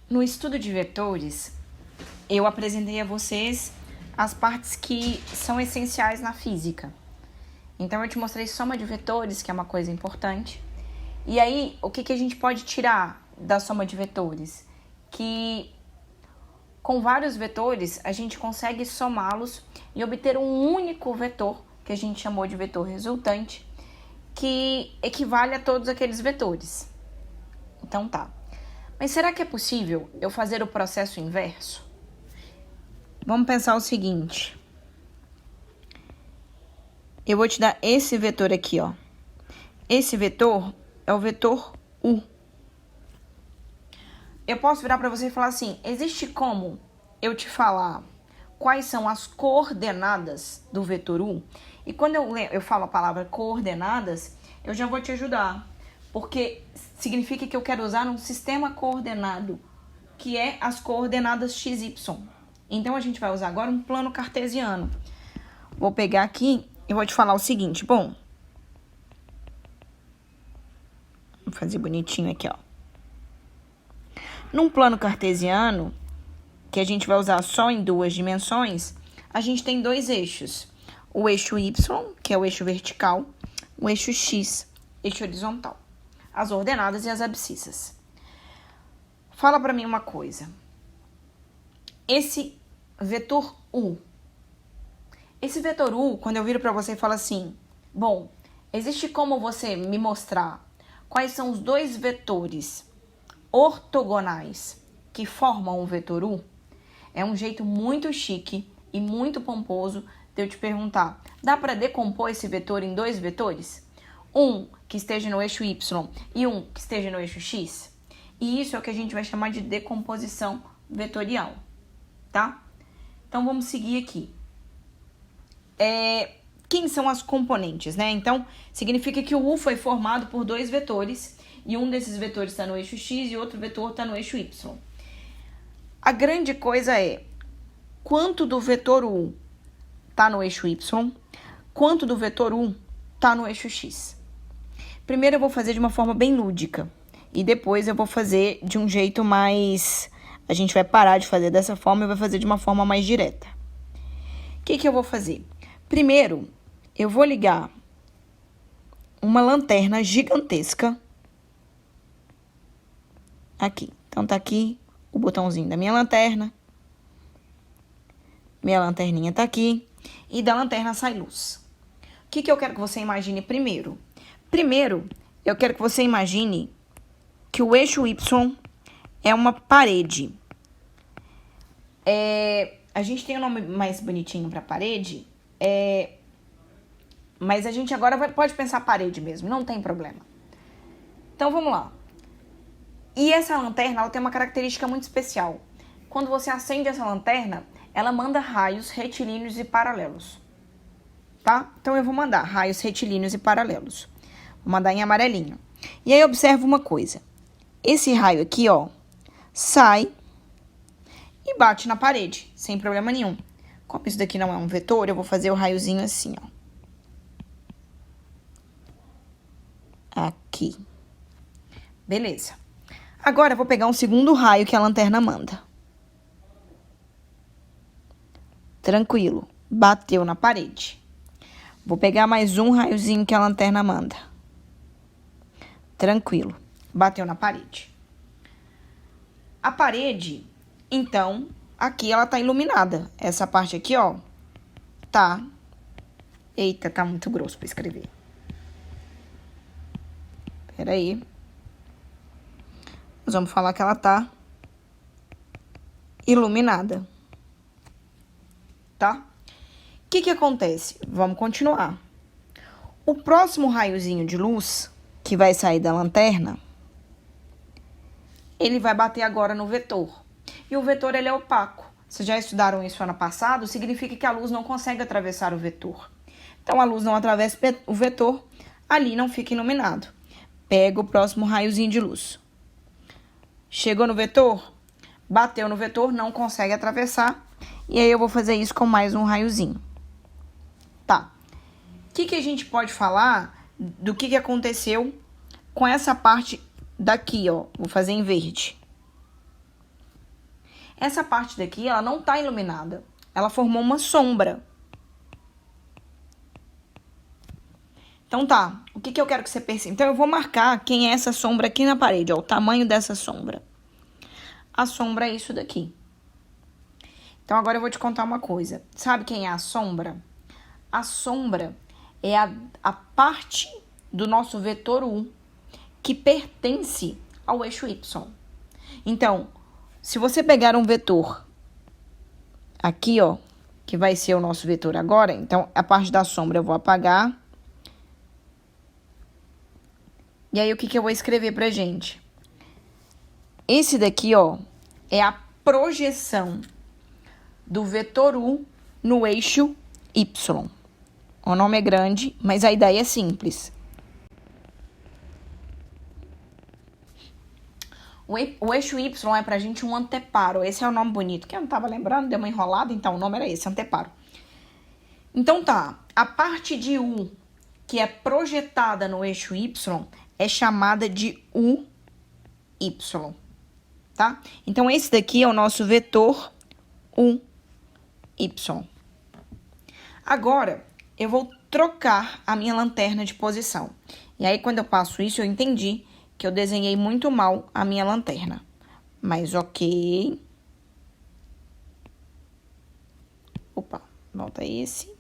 No estudo de vetores, eu apresentei a vocês as partes que são essenciais na física. Então, eu te mostrei soma de vetores, que é uma coisa importante. E aí, o que a gente pode tirar da soma de vetores? Que com vários vetores, a gente consegue somá-los e obter um único vetor, que a gente chamou de vetor resultante, que equivale a todos aqueles vetores. Então tá. Mas será que é possível eu fazer o processo inverso? Vamos pensar o seguinte. Eu vou te dar esse vetor aqui, ó. Esse vetor é o vetor U. Eu posso virar para você e falar assim, existe como eu te falar quais são as coordenadas do vetor U? E quando eu falo a palavra coordenadas, eu já vou te ajudar. Porque significa que eu quero usar um sistema coordenado, que é as coordenadas x, y. Então, a gente vai usar agora um plano cartesiano. Vou pegar aqui e vou te falar o seguinte, bom. Vou fazer bonitinho aqui, ó. Num plano cartesiano, que a gente vai usar só em duas dimensões, a gente tem dois eixos. O eixo y, que é o eixo vertical, o eixo x, eixo horizontal. As ordenadas e as abscissas. Fala pra mim uma coisa. Esse vetor U. Esse vetor U, quando eu viro pra você e falo assim, bom, existe como você me mostrar quais são os dois vetores ortogonais que formam o vetor U? É um jeito muito chique e muito pomposo de eu te perguntar, dá pra decompor esse vetor em dois vetores? Um que esteja no eixo Y e um que esteja no eixo X. E isso é o que a gente vai chamar de decomposição vetorial, tá? Então, vamos seguir aqui. Quem são as componentes, né? Então, significa que o U foi formado por dois vetores e um desses vetores está no eixo X e outro vetor está no eixo Y. A grande coisa é quanto do vetor U está no eixo Y, quanto do vetor U está no eixo X. Primeiro eu vou fazer de uma forma bem lúdica. E depois eu vou fazer de um jeito mais... A gente vai parar de fazer dessa forma e vai fazer de uma forma mais direta. O que eu vou fazer? Primeiro, eu vou ligar uma lanterna gigantesca aqui. Então, tá aqui o botãozinho da minha lanterna. Minha lanterninha tá aqui. E da lanterna sai luz. O que eu quero que você imagine primeiro? Primeiro, eu quero que você imagine que o eixo Y é uma parede. A gente tem um nome mais bonitinho para parede, mas a gente agora pode pensar parede mesmo, não tem problema. Então, vamos lá. E essa lanterna, ela tem uma característica muito especial. Quando você acende essa lanterna, ela manda raios retilíneos e paralelos. Tá? Então, eu vou mandar raios retilíneos e paralelos. Vou mandar em amarelinho. E aí, observa uma coisa. Esse raio aqui, ó, sai e bate na parede, sem problema nenhum. Como isso daqui não é um vetor, eu vou fazer o raiozinho assim, ó. Aqui. Beleza. Agora, eu vou pegar um segundo raio que a lanterna manda. Tranquilo. Bateu na parede. Vou pegar mais um raiozinho que a lanterna manda. Tranquilo. Bateu na parede. A parede, então, aqui ela tá iluminada. Essa parte aqui, ó, tá... Eita, tá muito grosso pra escrever. Pera aí. Nós vamos falar que ela tá iluminada. Tá? O que acontece? Vamos continuar. O próximo raiozinho de luz que vai sair da lanterna, ele vai bater agora no vetor. E o vetor, ele é opaco. Vocês já estudaram isso ano passado? Significa que a luz não consegue atravessar o vetor. Então, a luz não atravessa o vetor, ali não fica iluminado. Pega o próximo raiozinho de luz. Chegou no vetor, bateu no vetor, não consegue atravessar. E aí, eu vou fazer isso com mais um raiozinho. Tá. O que a gente pode falar do que aconteceu com essa parte daqui, ó. Vou fazer em verde. Essa parte daqui, ela não tá iluminada. Ela formou uma sombra. Então tá, o que eu quero que você perceba? Então eu vou marcar quem é essa sombra aqui na parede, ó, o tamanho dessa sombra. A sombra é isso daqui. Então agora eu vou te contar uma coisa. Sabe quem é a sombra? A sombra é a parte do nosso vetor U que pertence ao eixo Y. Então, se você pegar um vetor aqui, ó, que vai ser o nosso vetor agora, então a parte da sombra eu vou apagar. E aí, o que eu vou escrever pra gente? Esse daqui, ó, é a projeção do vetor U no eixo Y. O nome é grande, mas a ideia é simples. O eixo Y é pra gente um anteparo. Esse é o nome bonito, que eu não tava lembrando, deu uma enrolada, então o nome era esse, anteparo. Então tá, a parte de U que é projetada no eixo Y é chamada de UY, tá? Então esse daqui é o nosso vetor UY. Agora, eu vou trocar a minha lanterna de posição. E aí, quando eu passo isso, eu entendi que eu desenhei muito mal a minha lanterna. Mas ok. Opa, volta esse.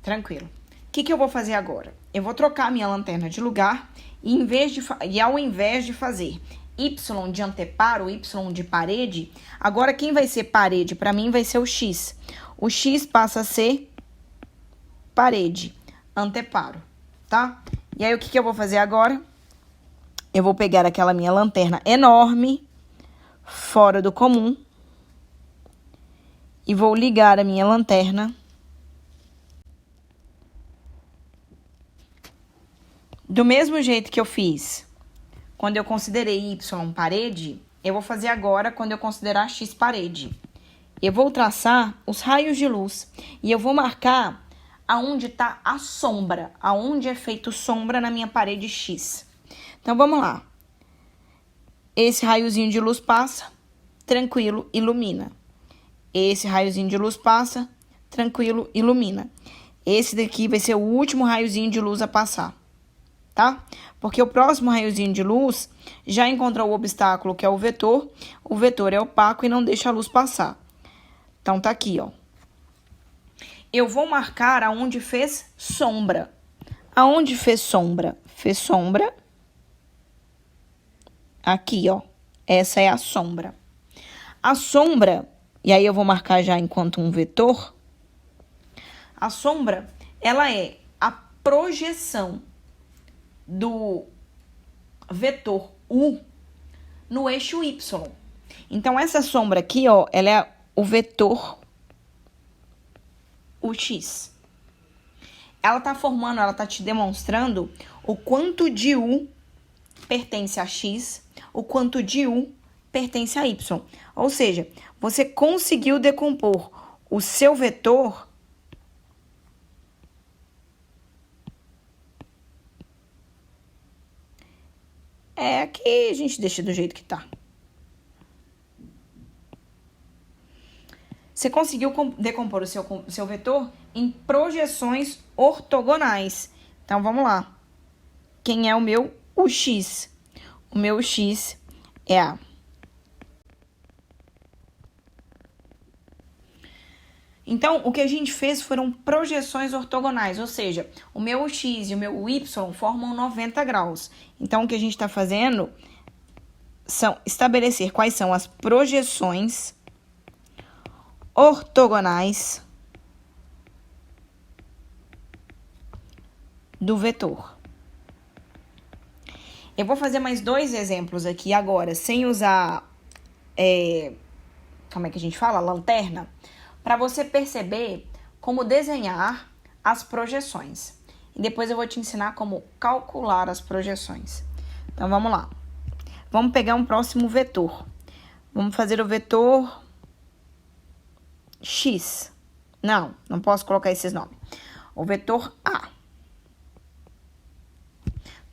Tranquilo. O que eu vou fazer agora? Eu vou trocar a minha lanterna de lugar e ao invés de fazer Y de anteparo, Y de parede, agora quem vai ser parede para mim vai ser o X. O X passa a ser parede, anteparo, tá? E aí, o que eu vou fazer agora? Eu vou pegar aquela minha lanterna enorme, fora do comum, e vou ligar a minha lanterna do mesmo jeito que eu fiz quando eu considerei Y parede, eu vou fazer agora quando eu considerar X parede. Eu vou traçar os raios de luz e eu vou marcar aonde está a sombra, aonde é feito sombra na minha parede X. Então, vamos lá. Esse raiozinho de luz passa, tranquilo, ilumina. Esse raiozinho de luz passa, tranquilo, ilumina. Esse daqui vai ser o último raiozinho de luz a passar, tá? Porque o próximo raiozinho de luz já encontrou o obstáculo, que é o vetor é opaco e não deixa a luz passar. Então, tá aqui, ó. Eu vou marcar aonde fez sombra. Aonde fez sombra? Fez sombra. Aqui, ó. Essa é a sombra. A sombra, e aí eu vou marcar já enquanto um vetor. A sombra, ela é a projeção do vetor U no eixo Y. Então, essa sombra aqui, ó, ela é o vetor UX. Ela tá te demonstrando o quanto de U pertence a X, o quanto de U pertence a Y. Ou seja, você conseguiu decompor o seu vetor aqui a gente deixa do jeito que tá. Você conseguiu decompor o seu vetor em projeções ortogonais. Então, vamos lá. Quem é o meu UX? O meu UX é a... Então, o que a gente fez foram projeções ortogonais, ou seja, o meu X e o meu Y formam 90 graus. Então, o que a gente está fazendo são estabelecer quais são as projeções ortogonais do vetor. Eu vou fazer mais 2 exemplos aqui agora, sem usar, como é que a gente fala? Lanterna, para você perceber como desenhar as projeções. E depois eu vou te ensinar como calcular as projeções. Então, vamos lá. Vamos pegar um próximo vetor. Vamos fazer o vetor X. Não posso colocar esses nomes. O vetor A.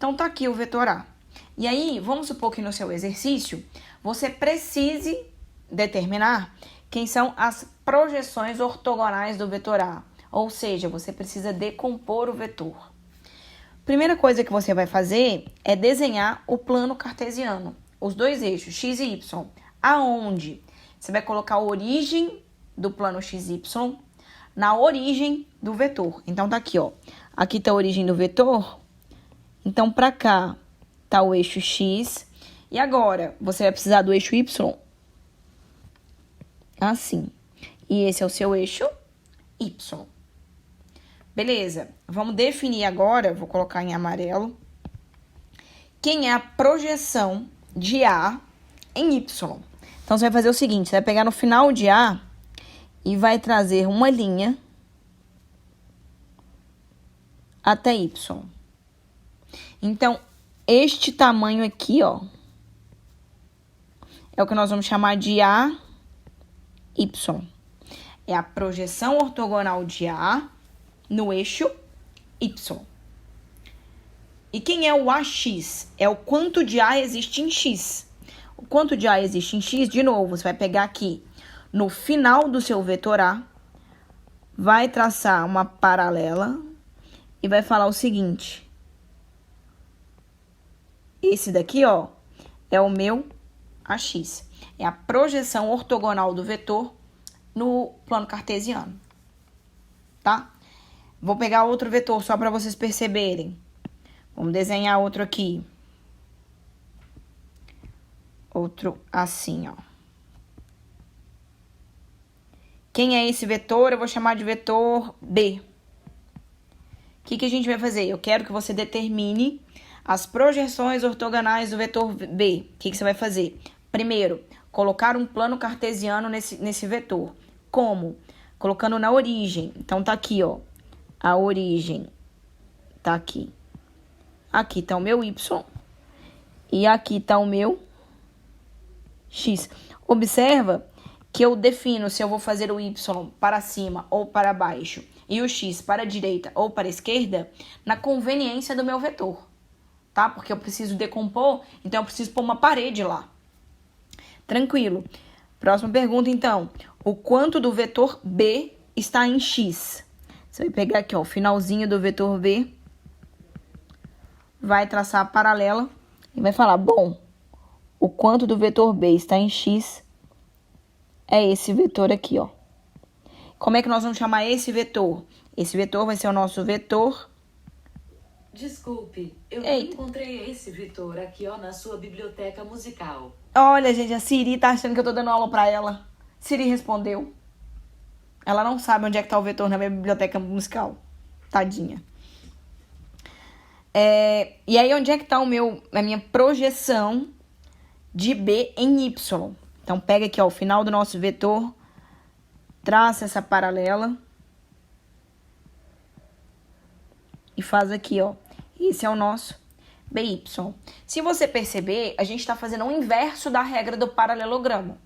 Então, tá aqui o vetor A. E aí, vamos supor que no seu exercício, você precise determinar quem são as projeções ortogonais do vetor A. Ou seja, você precisa decompor o vetor. Primeira coisa que você vai fazer é desenhar o plano cartesiano. Os dois eixos, x e y. Aonde? Você vai colocar a origem do plano xy na origem do vetor. Então, tá aqui, ó. Aqui tá a origem do vetor. Então, para cá tá o eixo x. E agora, você vai precisar do eixo y. Assim. E esse é o seu eixo y. Beleza. Vamos definir agora, vou colocar em amarelo, quem é a projeção de A em y. Então, você vai fazer o seguinte, você vai pegar no final de A e vai trazer uma linha até y. Então, este tamanho aqui, ó, é o que nós vamos chamar de AY. É a projeção ortogonal de A no eixo Y. E quem é o AX? É o quanto de A existe em X. O quanto de A existe em X, de novo, você vai pegar aqui no final do seu vetor A, vai traçar uma paralela e vai falar o seguinte. Esse daqui, ó, é o meu AX. É a projeção ortogonal do vetor no plano cartesiano. Tá? Vou pegar outro vetor só para vocês perceberem. Vamos desenhar outro aqui. Outro assim, ó. Quem é esse vetor? Eu vou chamar de vetor B. O que a gente vai fazer? Eu quero que você determine as projeções ortogonais do vetor B. O que você vai fazer? Primeiro, colocar um plano cartesiano nesse vetor. Como? Colocando na origem. Então, tá aqui, ó. A origem tá aqui. Aqui tá o meu Y. E aqui tá o meu X. Observa que eu defino se eu vou fazer o Y para cima ou para baixo e o X para a direita ou para a esquerda na conveniência do meu vetor. Tá? Porque eu preciso decompor, então eu preciso pôr uma parede lá. Tranquilo. Próxima pergunta, então. O quanto do vetor B está em X? Você vai pegar aqui, ó, o finalzinho do vetor B, vai traçar a paralela e vai falar, bom, o quanto do vetor B está em X é esse vetor aqui, ó. Como é que nós vamos chamar esse vetor? Esse vetor vai ser o nosso vetor. Desculpe, eu não encontrei esse vetor aqui, ó, na sua biblioteca musical. Olha, gente, a Siri tá achando que eu tô dando aula pra ela. Siri respondeu. Ela não sabe onde é que tá o vetor na minha biblioteca musical. Tadinha. E aí, onde é que tá a minha projeção de B em Y? Então, pega aqui, ó, o final do nosso vetor, traça essa paralela e faz aqui, ó. Esse é o nosso BY. Se você perceber, a gente está fazendo o inverso da regra do paralelogramo.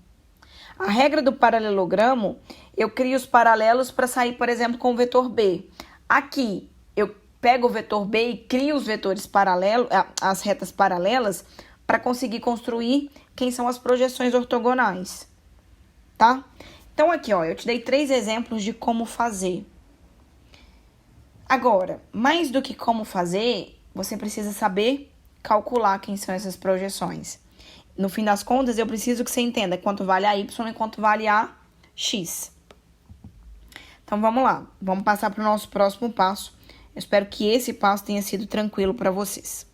A regra do paralelogramo, eu crio os paralelos para sair, por exemplo, com o vetor B. Aqui, eu pego o vetor B e crio os vetores paralelos, as retas paralelas, para conseguir construir quem são as projeções ortogonais, tá? Então, aqui, ó, eu te dei 3 exemplos de como fazer. Agora, mais do que como fazer, você precisa saber calcular quem são essas projeções. No fim das contas, eu preciso que você entenda quanto vale a Y e quanto vale a X. Então, vamos lá. Vamos passar para o nosso próximo passo. Eu espero que esse passo tenha sido tranquilo para vocês.